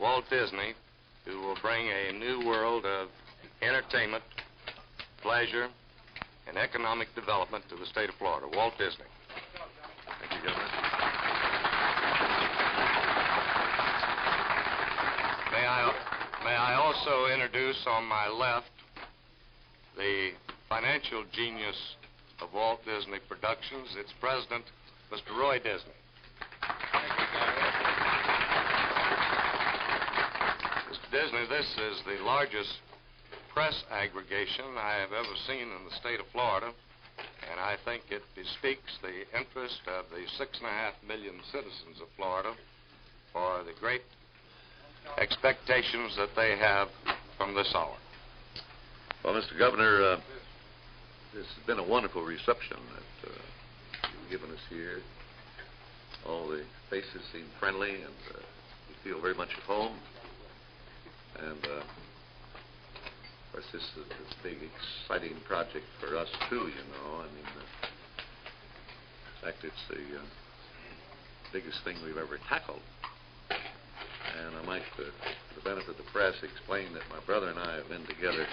Walt Disney, who will bring a new world of entertainment, pleasure, and economic development to the state of Florida. Walt Disney. Thank you, Governor. May I also introduce on my left the financial genius of Walt Disney Productions, its president, Mr. Roy Disney. Mr. Disney, this is the largest press aggregation I have ever seen in the state of Florida, and I think it bespeaks the interest of the 6.5 million citizens of Florida for the great expectations that they have from this hour. Well, Mr. Governor, this has been a wonderful reception that you've given us here. All the faces seem friendly, and we feel very much at home. And, of course, this is a big, exciting project for us, too, you know. I mean, in fact, it's the biggest thing we've ever tackled. And I might, for the benefit of the press, explain that my brother and I have been together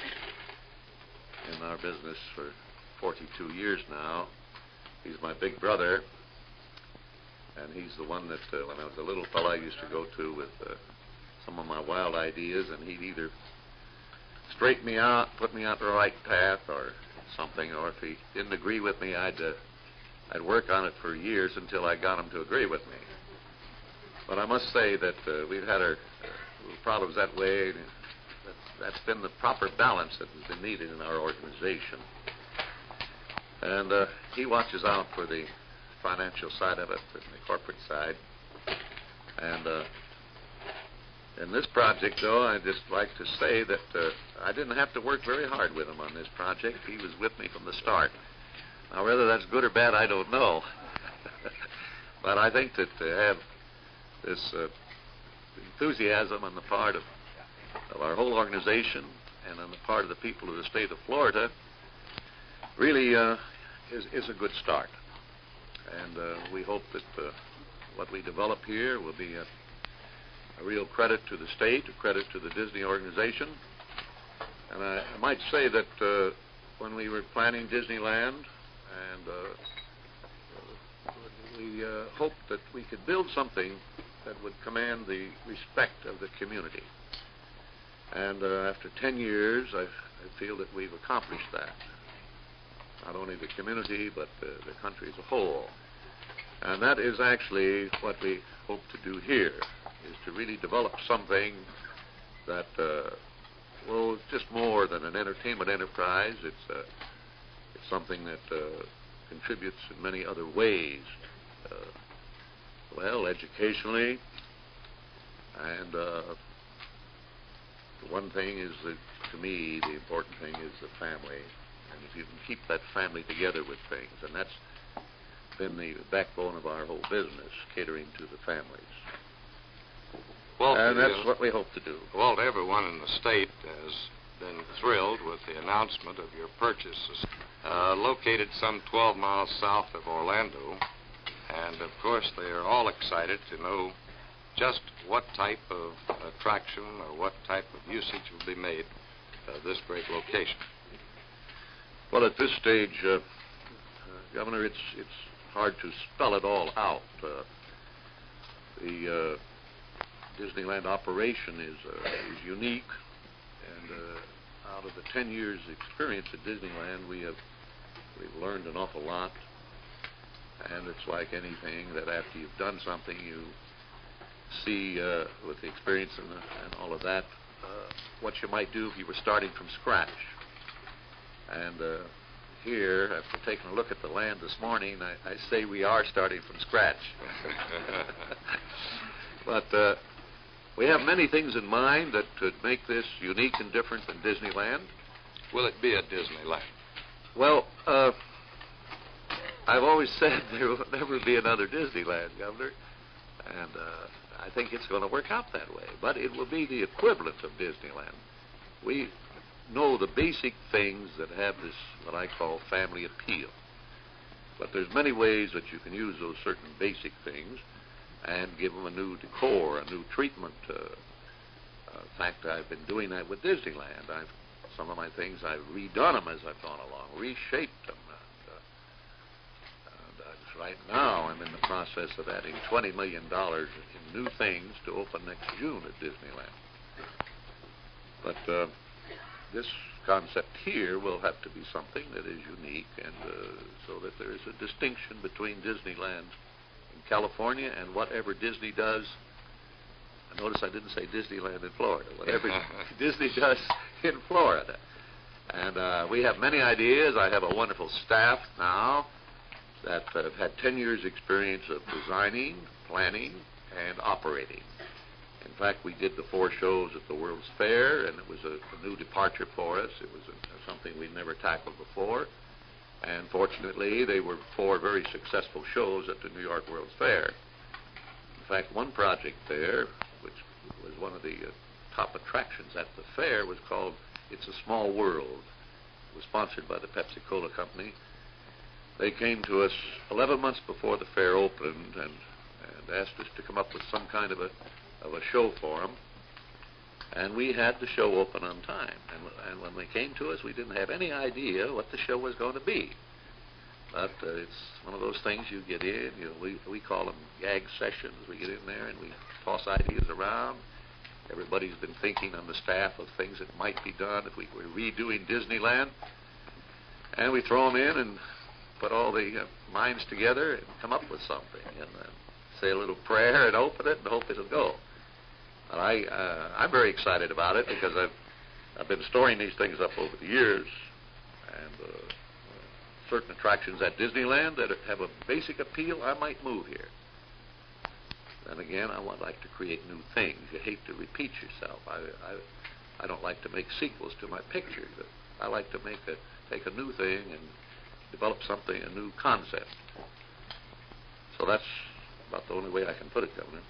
in our business for 42 years now. He's my big brother, and he's the one that, when I was a little fella, I used to go to with some of my wild ideas, and he'd either straighten me out, put me on the right path or something, or if he didn't agree with me, I'd work on it for years until I got him to agree with me. But I must say that we've had our problems that way. That's been the proper balance that has been needed in our organization. And he watches out for the financial side of it, and the corporate side. And in this project, though, I'd just like to say that I didn't have to work very hard with him on this project. He was with me from the start. Now, whether that's good or bad, I don't know. But I think that to have this enthusiasm on the part of our whole organization and on the part of the people of the state of Florida really is a good start. And we hope that what we develop here will be a real credit to the state, a credit to the Disney organization. And I might say that when we were planning Disneyland, and we hoped that we could build something that would command the respect of the community. And after 10 years, I feel that we've accomplished that. Not only the community, but the country as a whole. And that is actually what we hope to do here, is to really develop something that, well, it's just more than an entertainment enterprise. It's something that contributes in many other ways. Well, educationally, and the one thing is that, to me, the important thing is the family, and if you can keep that family together with things, and that's been the backbone of our whole business, catering to the families. Walt, and that's what we hope to do. Walt, everyone in the state has been thrilled with the announcement of your purchases. Located some 12 miles south of Orlando, and of course they are all excited to know just what type of attraction or what type of usage will be made of this great location. Well, at this stage, Governor, it's hard to spell it all out. The Disneyland operation is unique, and out of the 10 years experience at Disneyland, we've learned an awful lot. And it's like anything that after you've done something, you see with the experience and all of that, what you might do if you were starting from scratch. And here, after taking a look at the land this morning, I say we are starting from scratch. But we have many things in mind that could make this unique and different than Disneyland. Will it be a Disneyland? Well, I've always said there will never be another Disneyland, Governor, and I think it's going to work out that way. But it will be the equivalent of Disneyland. We know the basic things that have this, what I call, family appeal. But there's many ways that you can use those certain basic things and give them a new decor, a new treatment, In fact, I've been doing that with Disneyland. Some of my things, I've redone them as I've gone along, reshaped them. Right now, I'm in the process of adding $20 million in new things to open next June at Disneyland. But this concept here will have to be something that is unique, and so that there is a distinction between Disneyland in California and whatever Disney does. I notice I didn't say Disneyland in Florida. Whatever Disney does in Florida. And we have many ideas. I have a wonderful staff now that have had 10 years experience of designing, planning, and operating. In fact, we did the 4 shows at the World's Fair, and it was a new departure for us. It was something we'd never tackled before. And fortunately, they were 4 very successful shows at the New York World's Fair. In fact, one project there, which was one of the top attractions at the fair, was called It's a Small World. It was sponsored by the Pepsi-Cola Company. They came to us 11 months before the fair opened and asked us to come up with some kind of a show for them. And we had the show open on time. And when they came to us, we didn't have any idea what the show was going to be. But it's one of those things you get in. We call them gag sessions. We get in there and we toss ideas around. Everybody's been thinking on the staff of things that might be done if we were redoing Disneyland. And we throw them in and put all the minds together and come up with something, and say a little prayer and open it and hope it'll go. And I'm very excited about it because I've been storing these things up over the years, and certain attractions at Disneyland that have a basic appeal, I might move here. Then again, I would like to create new things. You hate to repeat yourself. I don't like to make sequels to my pictures. I like to take a new thing and develop something, a new concept. So that's about the only way I can put it, Governor.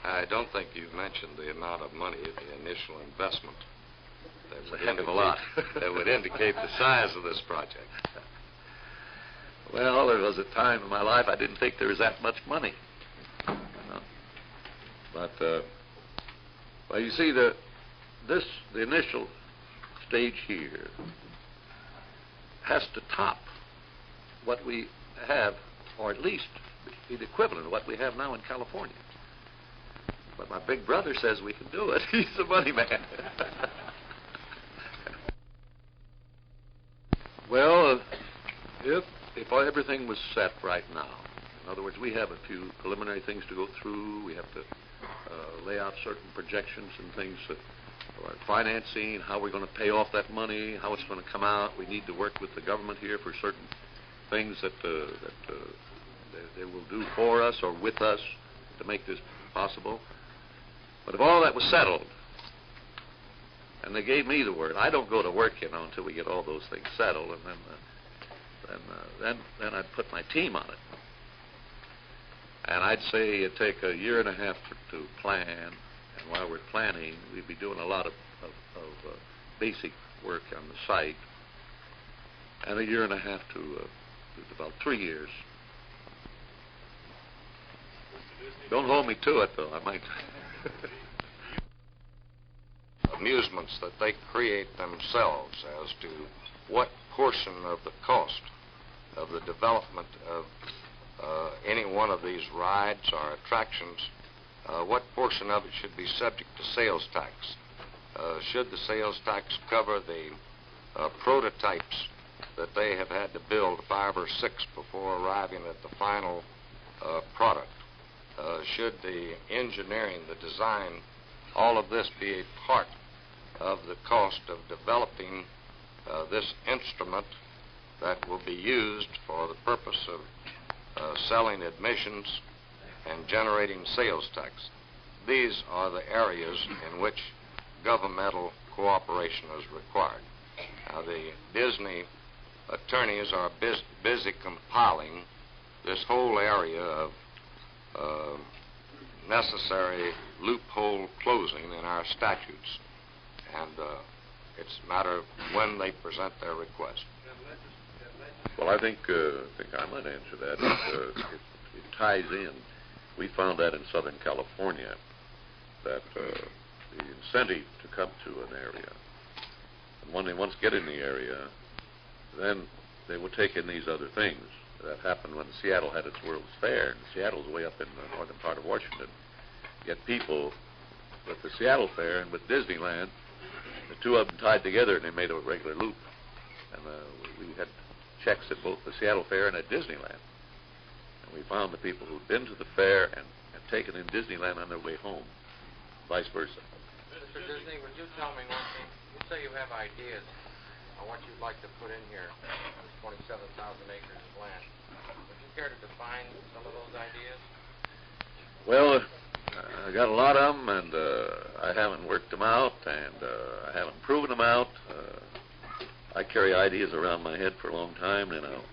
I don't think you've mentioned the amount of money, the initial investment. It's a heck of a lot. That would indicate the size of this project. Well, there was a time in my life I didn't think there was that much money. But, well, you see, the initial stage here has to top what we have, or at least be the equivalent of what we have now in California. But my big brother says we can do it. He's the money man. Well, if everything was set right now, in other words, we have a few preliminary things to go through. We have to lay out certain projections and things that are financing, how we're going to pay off that money, how it's going to come out. We need to work with the government here for certain things that they will do for us or with us to make this possible. But if all that was settled, and they gave me the word, I don't go to work, until we get all those things settled, and then I'd put my team on it. And I'd say it'd take a year and a half to plan, and while we're planning, we'd be doing a lot of basic work on the site, and a year and a half to about 3 years. Don't hold me to it, though. I might. Amusements that they create themselves as to what portion of the cost of the development of any one of these rides or attractions, what portion of it should be subject to sales tax. Should the sales tax cover the prototypes that they have had to build 5 or 6 before arriving at the final product? Should the engineering, the design, all of this be a part of the cost of developing this instrument that will be used for the purpose of selling admissions and generating sales tax? These are the areas in which governmental cooperation is required. Now, the Disney attorneys are busy compiling this whole area of necessary loophole closing in our statutes, and it's a matter of when they present their request. Well, I think I might answer that. It ties in. We found that in Southern California, that the incentive to come to an area. And when they once get in the area, then they will take in these other things. That happened when Seattle had its World's Fair, and Seattle's way up in the northern part of Washington. Yet people, with the Seattle Fair and with Disneyland, the two of them tied together and they made a regular loop. And we had checks at both the Seattle Fair and at Disneyland. And we found the people who'd been to the fair and had taken in Disneyland on their way home, vice versa. Mr. Disney, would you tell me one thing? You say you have ideas on what you'd like to put in here on 27,000 acres of land. Would you care to define some of those ideas? Well, I got a lot of them, and I haven't worked them out, and I haven't proven them out. I carry ideas around my head for a long time, and I'll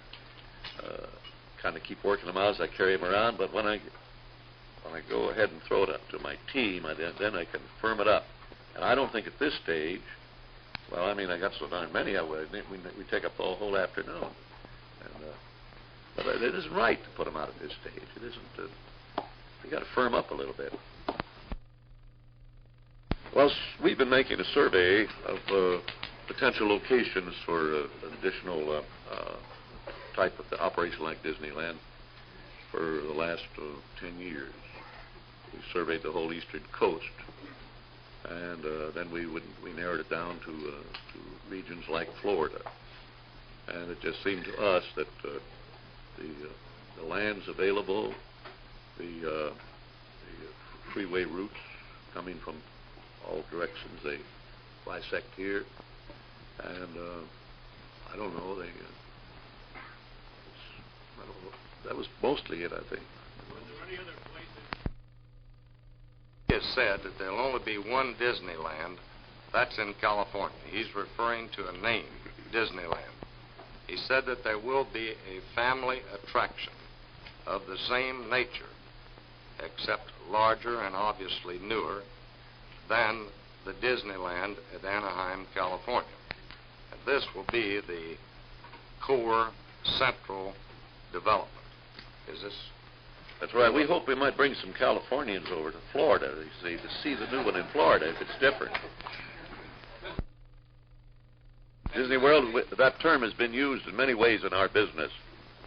kind of keep working them out as I carry them around. But when I go ahead and throw it up to my team, then I can firm it up. And I don't think at this stage, well, I mean, I got so darn many of them, we take up the whole afternoon. And, but it isn't right to put them out at this stage. It isn't. You got to firm up a little bit. Well, we've been making a survey of potential locations for an additional type of operation like Disneyland for the last 10 years. We surveyed the whole eastern coast, and then we narrowed it down to regions like Florida. And it just seemed to us that the lands available, the freeway routes coming from all directions, they bisect here, and I don't know, that was mostly it, I think. He has said that there'll only be one Disneyland. That's in California. He's referring to a name, Disneyland. He said that there will be a family attraction of the same nature, except larger and obviously newer, than the Disneyland at Anaheim, California. And this will be the core central development. Is this? That's right. We hope we might bring some Californians over to Florida, you see, to see the new one in Florida if it's different. Disney World, that term has been used in many ways in our business.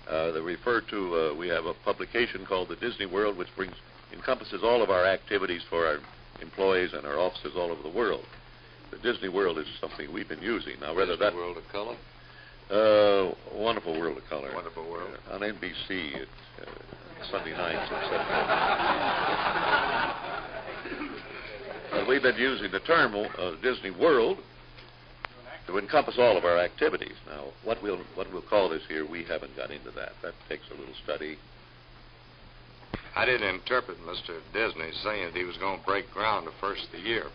They refer to, we have a publication called the Disney World, which encompasses all of our activities for our employees and our offices all over the world. The Disney World is something we've been using. Now, whether Disney that World of Color? Wonderful World of Color. Wonderful World. On NBC at Sunday nights and we've been using the term Disney World to encompass all of our activities. Now, what we'll call this here, we haven't got into that. That takes a little study. I didn't interpret Mr. Disney saying that he was going to break ground the first of the year.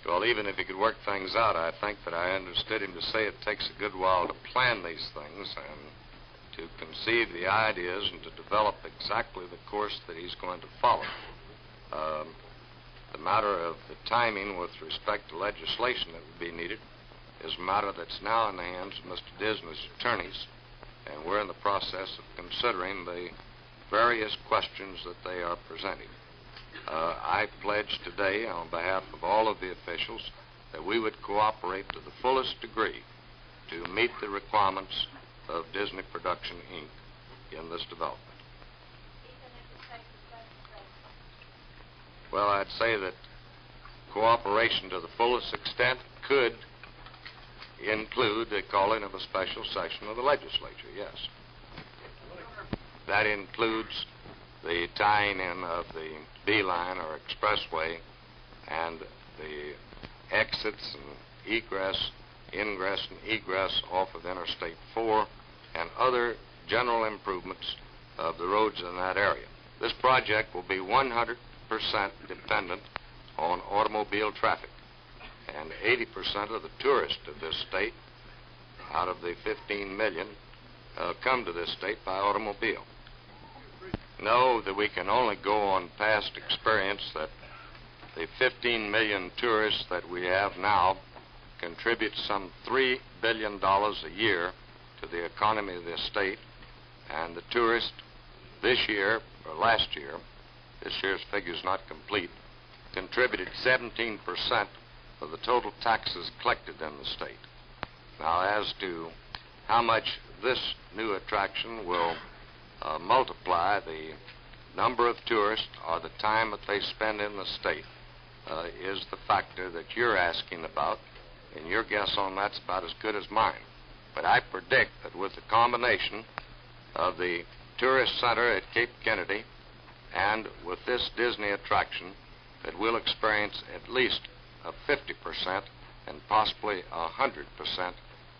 Well, even if he could work things out, I think that I understood him to say it takes a good while to plan these things and to conceive the ideas and to develop exactly the course that he's going to follow. The matter of the timing with respect to legislation that would be needed is a matter that's now in the hands of Mr. Disney's attorneys, and we're in the process of considering the various questions that they are presenting. I pledge today on behalf of all of the officials that we would cooperate to the fullest degree to meet the requirements of Disney Production, Inc. in this development. Well, I'd say that cooperation to the fullest extent could include the calling of a special session of the legislature, yes. That includes the tying in of the B-line or expressway and the exits and egress, ingress and egress off of Interstate 4 and other general improvements of the roads in that area. This project will be 100% dependent on automobile traffic, and 80% of the tourists of this state, out of the 15 million, come to this state by automobile. Know that we can only go on past experience that the 15 million tourists that we have now contribute some $3 billion a year to the economy of this state, and the tourist this year, or last year, this year's figure's not complete, contributed 17% of the total taxes collected in the state. Now, as to how much this new attraction will multiply the number of tourists or the time that they spend in the state is the factor that you're asking about, and your guess on that's about as good as mine. But I predict that with the combination of the tourist center at Cape Kennedy and with this Disney attraction, that we'll experience at least a 50% and possibly 100%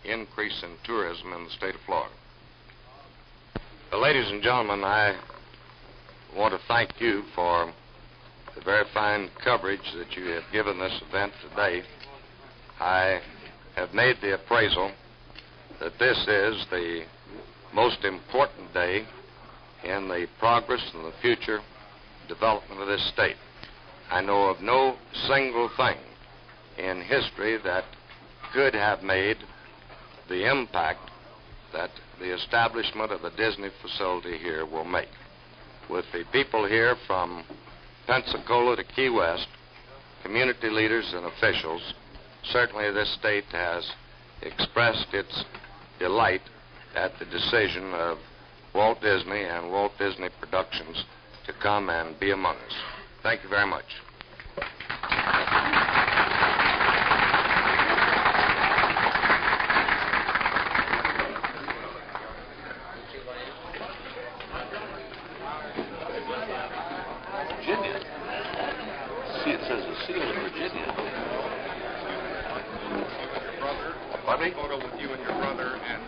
increase in tourism in the state of Florida. Ladies and gentlemen, I want to thank you for the very fine coverage that you have given this event today. I have made the appraisal that this is the most important day in the progress and the future development of this state. I know of no single thing in history that could have made the impact that the establishment of the Disney facility here will make. With the people here from Pensacola to Key West, community leaders and officials, certainly this state has expressed its delight at the decision of Walt Disney and Walt Disney Productions to come and be among us. Thank you very much. Virginia. See, it says a seal in Virginia. Your brother, Pardon me? photo with you and your brother and